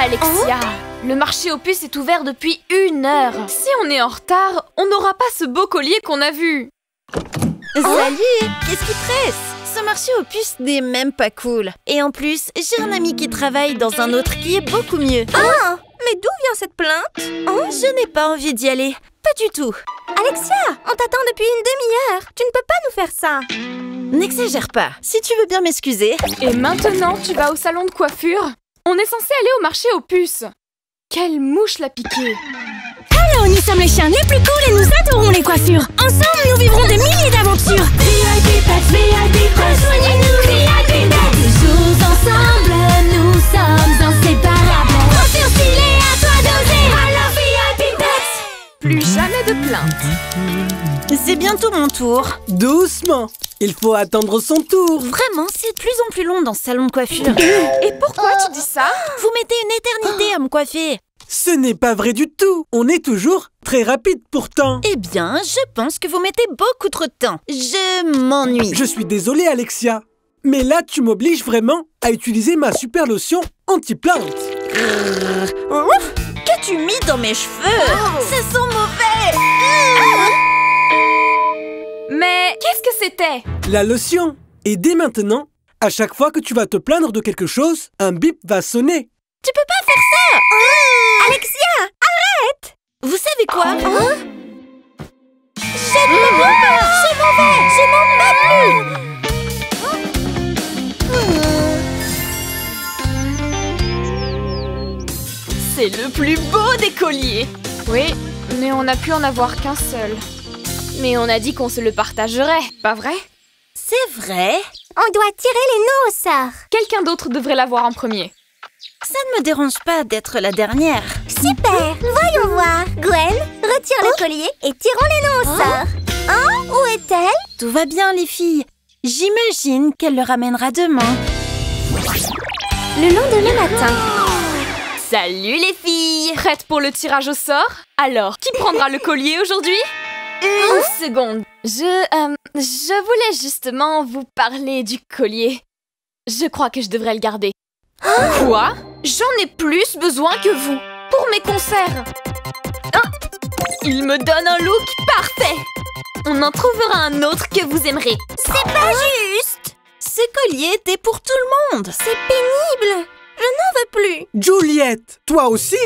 Alexia, le marché aux puces est ouvert depuis 1 heure. Si on est en retard, on n'aura pas ce beau collier qu'on a vu. Salut! Qu'est-ce qui te reste? Ce marché aux puces n'est même pas cool. Et en plus, j'ai un ami qui travaille dans un autre qui est beaucoup mieux. Oh! Mais d'où vient cette plainte? Je n'ai pas envie d'y aller. Pas du tout. Alexia, on t'attend depuis 1 demi-heure. Tu ne peux pas nous faire ça. N'exagère pas. Si tu veux bien m'excuser. Et maintenant, tu vas au salon de coiffure? On est censé aller au marché aux puces. Quelle mouche l'a piqué! Alors, nous sommes les chiens les plus cool et nous adorons les coiffures. Ensemble, nous vivrons des milliers d'aventures. VIP Pets, VIP Pets, rejoignez-nous, VIP Pets. Toujours ensemble, nous sommes inséparables. Coiffure stylée, à toi d'oser. Alors, VIP Pets. Plus jamais de plainte. C'est bientôt mon tour. Doucement, il faut attendre son tour. Vraiment, c'est de plus en plus long dans ce salon de coiffure. Et pourquoi tu dis ça? Vous mettez une éternité à me coiffer. Ce n'est pas vrai du tout. On est toujours très rapide pourtant. Eh bien, je pense que vous mettez beaucoup trop de temps. Je m'ennuie. Je suis désolé, Alexia. Mais là, tu m'obliges vraiment à utiliser ma super lotion anti-plainte. Qu'as-tu mis dans mes cheveux? Ça sent mauvais. Mais qu'est-ce que c'était? La lotion. Et dès maintenant, à chaque fois que tu vas te plaindre de quelque chose, un bip va sonner. Tu peux pas faire ça. Alexia, arrête! Vous savez quoi? Je ne veux pas! Je m'en vais! Je n'en peux plus! C'est le plus beau des colliers. Oui, mais on n'a pu en avoir qu'un seul. Mais on a dit qu'on se le partagerait, pas vrai? C'est vrai. On doit tirer les nœuds au sort. Quelqu'un d'autre devrait l'avoir en premier. Ça ne me dérange pas d'être la dernière. Super! Voyons voir. Gwen, retire le collier et tirons les nœuds au sort. Où est-elle? Tout va bien, les filles. J'imagine qu'elle le ramènera demain. Le lendemain matin. Salut les filles! Prêtes pour le tirage au sort? Alors, qui prendra le collier aujourd'hui? 1 seconde. Je voulais justement vous parler du collier. Je crois que je devrais le garder. Quoi? J'en ai plus besoin que vous pour mes concerts. Il me donne un look parfait. On en trouvera un autre que vous aimerez. C'est pas juste. Ce collier était pour tout le monde. C'est pénible. Je n'en veux plus. Juliette, toi aussi?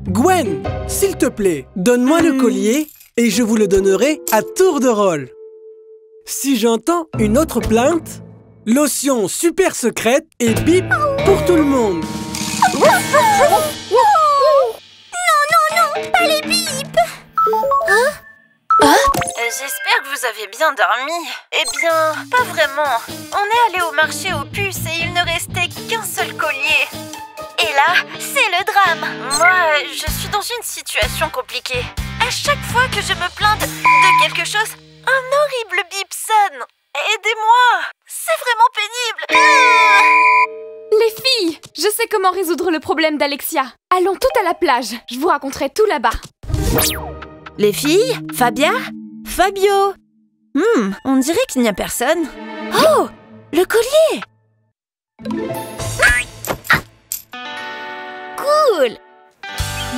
Gwen, s'il te plaît, donne-moi le collier et je vous le donnerai à tour de rôle. Si j'entends une autre plainte, lotion super secrète et bip pour tout le monde. Non, pas les bips. J'espère que vous avez bien dormi. Eh bien, pas vraiment. On est allé au marché aux puces et il ne restait qu'un seul collier. Et là, c'est le drame. Moi, je suis dans une situation compliquée. À chaque fois que je me plains de quelque chose, un horrible bip sonne. Aidez-moi! C'est vraiment pénible. Les filles, je sais comment résoudre le problème d'Alexia. Allons toutes à la plage. Je vous raconterai tout là-bas. Les filles? Fabia? Fabio? On dirait qu'il n'y a personne. Oh! Le collier! Cool.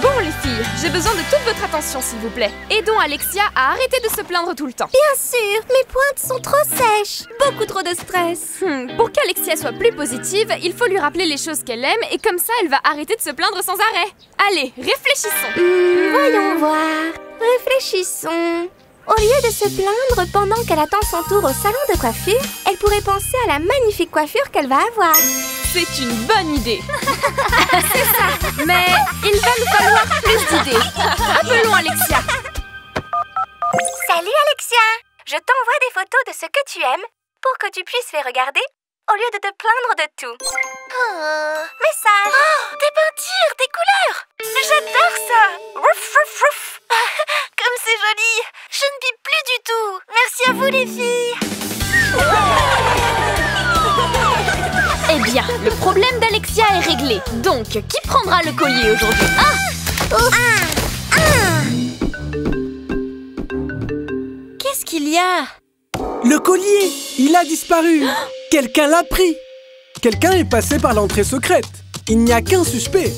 Bon les filles, j'ai besoin de toute votre attention s'il vous plaît. Aidons Alexia à arrêter de se plaindre tout le temps. Bien sûr, mes pointes sont trop sèches. Beaucoup trop de stress. Pour qu'Alexia soit plus positive, il faut lui rappeler les choses qu'elle aime et comme ça elle va arrêter de se plaindre sans arrêt. Allez, réfléchissons. Voyons voir. Réfléchissons. Au lieu de se plaindre pendant qu'elle attend son tour au salon de coiffure, elle pourrait penser à la magnifique coiffure qu'elle va avoir. C'est une bonne idée. C'est ça. Mais il va nous falloir plus d'idées. Appelons Alexia. Salut Alexia. Je t'envoie des photos de ce que tu aimes pour que tu puisses les regarder au lieu de te plaindre de tout. Message. Des peintures, des couleurs. J'adore ça. Rouf, rouf, rouf. Comme c'est joli. Je ne pipe plus du tout. Merci à vous les filles. Eh bien, le problème d'Alexia est réglé. Donc, qui prendra le collier aujourd'hui? Qu'est-ce qu'il y a? Le collier, il a disparu. Quelqu'un l'a pris. Quelqu'un est passé par l'entrée secrète. Il n'y a qu'un suspect.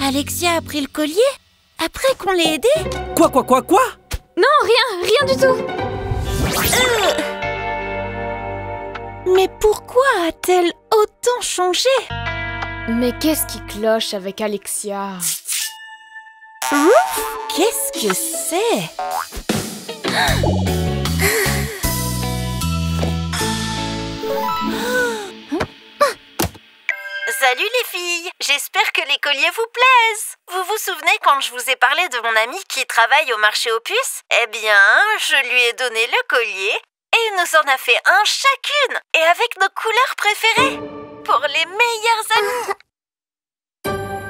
Alexia a pris le collier après qu'on l'ait aidée? Quoi? Non, rien du tout. Mais pourquoi a-t-elle autant changé? Mais qu'est-ce qui cloche avec Alexia? Qu'est-ce que c'est? Salut les filles, j'espère que les colliers vous plaisent. Vous vous souvenez quand je vous ai parlé de mon amie qui travaille au marché aux puces? Eh bien, je lui ai donné le collier et il nous en a fait un chacune et avec nos couleurs préférées pour les meilleures amies.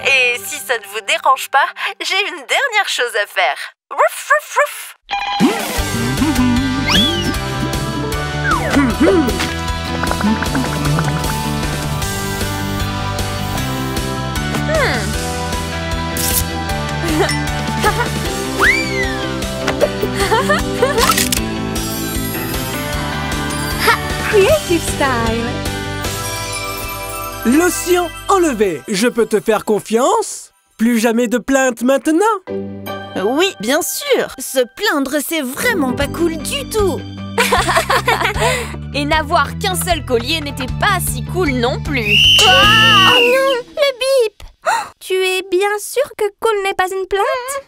Et si ça ne vous dérange pas, j'ai une dernière chose à faire. Rouf, rouf, rouf. Creative Style. Lotion enlevée. Je peux te faire confiance? Plus jamais de plainte maintenant? Oui, bien sûr. Se plaindre, c'est vraiment pas cool du tout. Et n'avoir qu'un seul collier n'était pas si cool non plus. Oh non, le bip. Tu es bien sûr que cool n'est pas une plainte?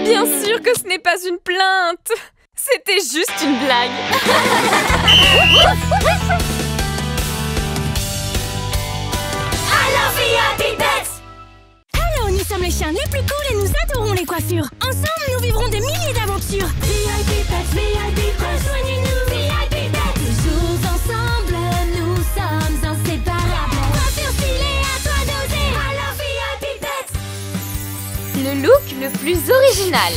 Bien sûr que ce n'est pas une plainte. C'était juste une blague. Alors, VIP Pets! Alors, nous sommes les chiens les plus cool et nous adorons les coiffures. Ensemble, nous vivrons des milliers d'aventures. VIP Pets, rejoignez-nous. VIP Pets, toujours ensemble, nous sommes inséparables. Coiffure stylée, à toi d'oser. Alors, VIP Pets! Le look le plus original.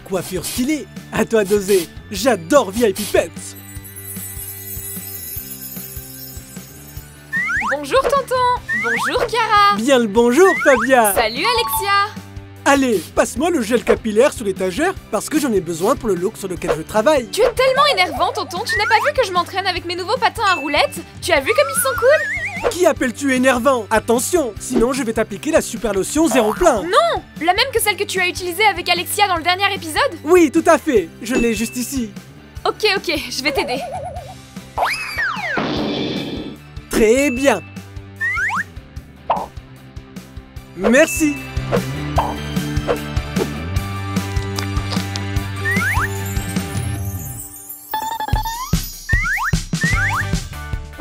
Coiffure stylée, à toi d'oser. J'adore VIP Pets. Bonjour tonton. Bonjour Chiara. Bien le bonjour Fabia. Salut Alexia. Allez, passe-moi le gel capillaire sur l'étagère parce que j'en ai besoin pour le look sur lequel je travaille. Tu es tellement énervant tonton. Tu n'as pas vu que je m'entraîne avec mes nouveaux patins à roulettes? Tu as vu comme ils sont cool? Qui appelles-tu énervant? Attention, sinon je vais t'appliquer la super lotion zéro plainte. Non, la même que celle que tu as utilisée avec Alexia dans le dernier épisode? Oui, tout à fait. Je l'ai juste ici. Ok, je vais t'aider. Très bien. Merci.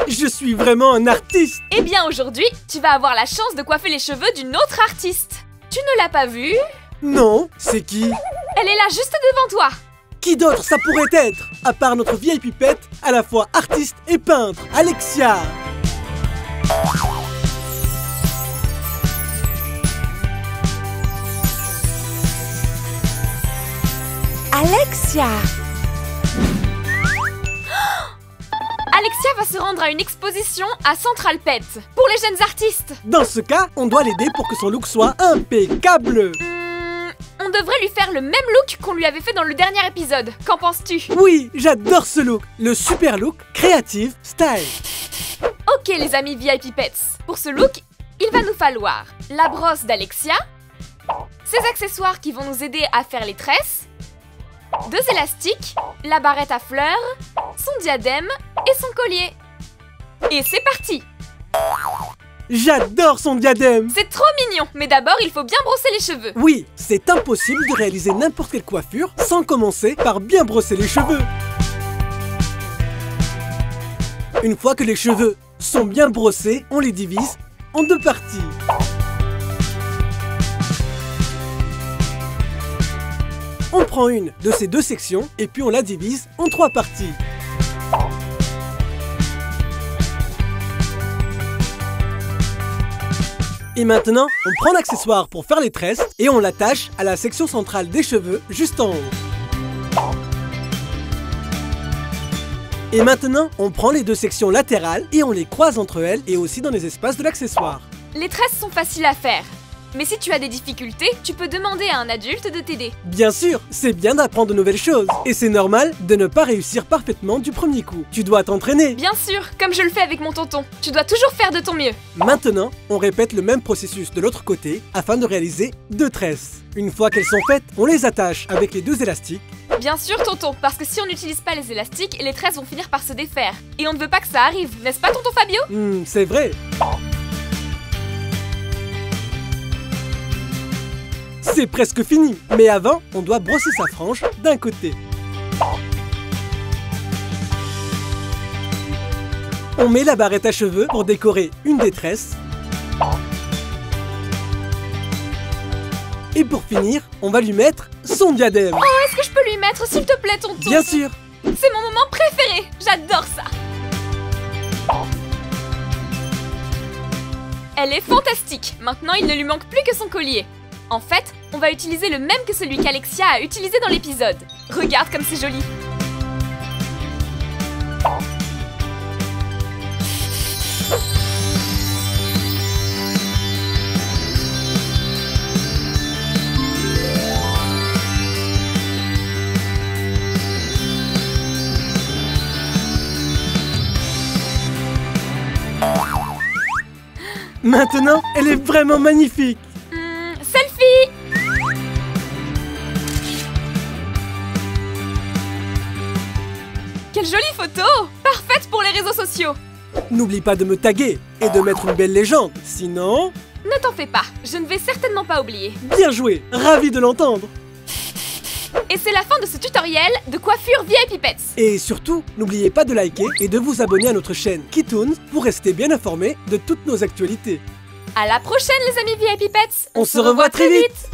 Je suis vraiment un artiste. Eh bien aujourd'hui, tu vas avoir la chance de coiffer les cheveux d'une autre artiste. Tu ne l'as pas vue? Non, c'est qui? Elle est là juste devant toi. Qui d'autre ça pourrait être? À part notre vieille pipette, à la fois artiste et peintre, Alexia. Alexia. Alexia va se rendre à une exposition à Central Pet pour les jeunes artistes. Dans ce cas, on doit l'aider pour que son look soit impeccable. On devrait lui faire le même look qu'on lui avait fait dans le dernier épisode. Qu'en penses-tu? Oui, j'adore ce look. Le super look Creative Style. Ok les amis VIP Pets, pour ce look, il va nous falloir la brosse d'Alexia, ses accessoires qui vont nous aider à faire les tresses, 2 élastiques, la barrette à fleurs, son diadème et son collier. Et c'est parti! J'adore son diadème. C'est trop mignon, mais d'abord il faut bien brosser les cheveux. Oui, c'est impossible de réaliser n'importe quelle coiffure sans commencer par bien brosser les cheveux. Une fois que les cheveux sont bien brossés, on les divise en 2 parties. On prend une de ces 2 sections et puis on la divise en 3 parties. Et maintenant, on prend l'accessoire pour faire les tresses et on l'attache à la section centrale des cheveux juste en haut. Et maintenant, on prend les 2 sections latérales et on les croise entre elles et aussi dans les espaces de l'accessoire. Les tresses sont faciles à faire. Mais si tu as des difficultés, tu peux demander à un adulte de t'aider. Bien sûr, c'est bien d'apprendre de nouvelles choses. Et c'est normal de ne pas réussir parfaitement du premier coup. Tu dois t'entraîner. Bien sûr, comme je le fais avec mon tonton. Tu dois toujours faire de ton mieux. Maintenant, on répète le même processus de l'autre côté afin de réaliser 2 tresses. Une fois qu'elles sont faites, on les attache avec les 2 élastiques. Bien sûr, tonton, parce que si on n'utilise pas les élastiques, les tresses vont finir par se défaire. Et on ne veut pas que ça arrive, n'est-ce pas, tonton Fabio? C'est vrai. C'est presque fini. Mais avant, on doit brosser sa frange d'un côté. On met la barrette à cheveux pour décorer une des tresses. Et pour finir, on va lui mettre son diadème. Oh, est-ce que je peux lui mettre, s'il te plaît, tonton? Bien sûr. C'est mon moment préféré. J'adore ça. Elle est fantastique. Maintenant, il ne lui manque plus que son collier. En fait, on va utiliser le même que celui qu'Alexia a utilisé dans l'épisode. Regarde comme c'est joli. Maintenant, elle est vraiment magnifique. Selfie! Quelle jolie photo! Parfaite pour les réseaux sociaux! N'oublie pas de me taguer et de mettre une belle légende, sinon... Ne t'en fais pas, je ne vais certainement pas oublier. Bien joué, ravi de l'entendre. Et c'est la fin de ce tutoriel de coiffure VIP Pets. Et surtout, n'oubliez pas de liker et de vous abonner à notre chaîne Kitoons pour rester bien informé de toutes nos actualités. À la prochaine les amis VIP Pets. On se revoit très vite.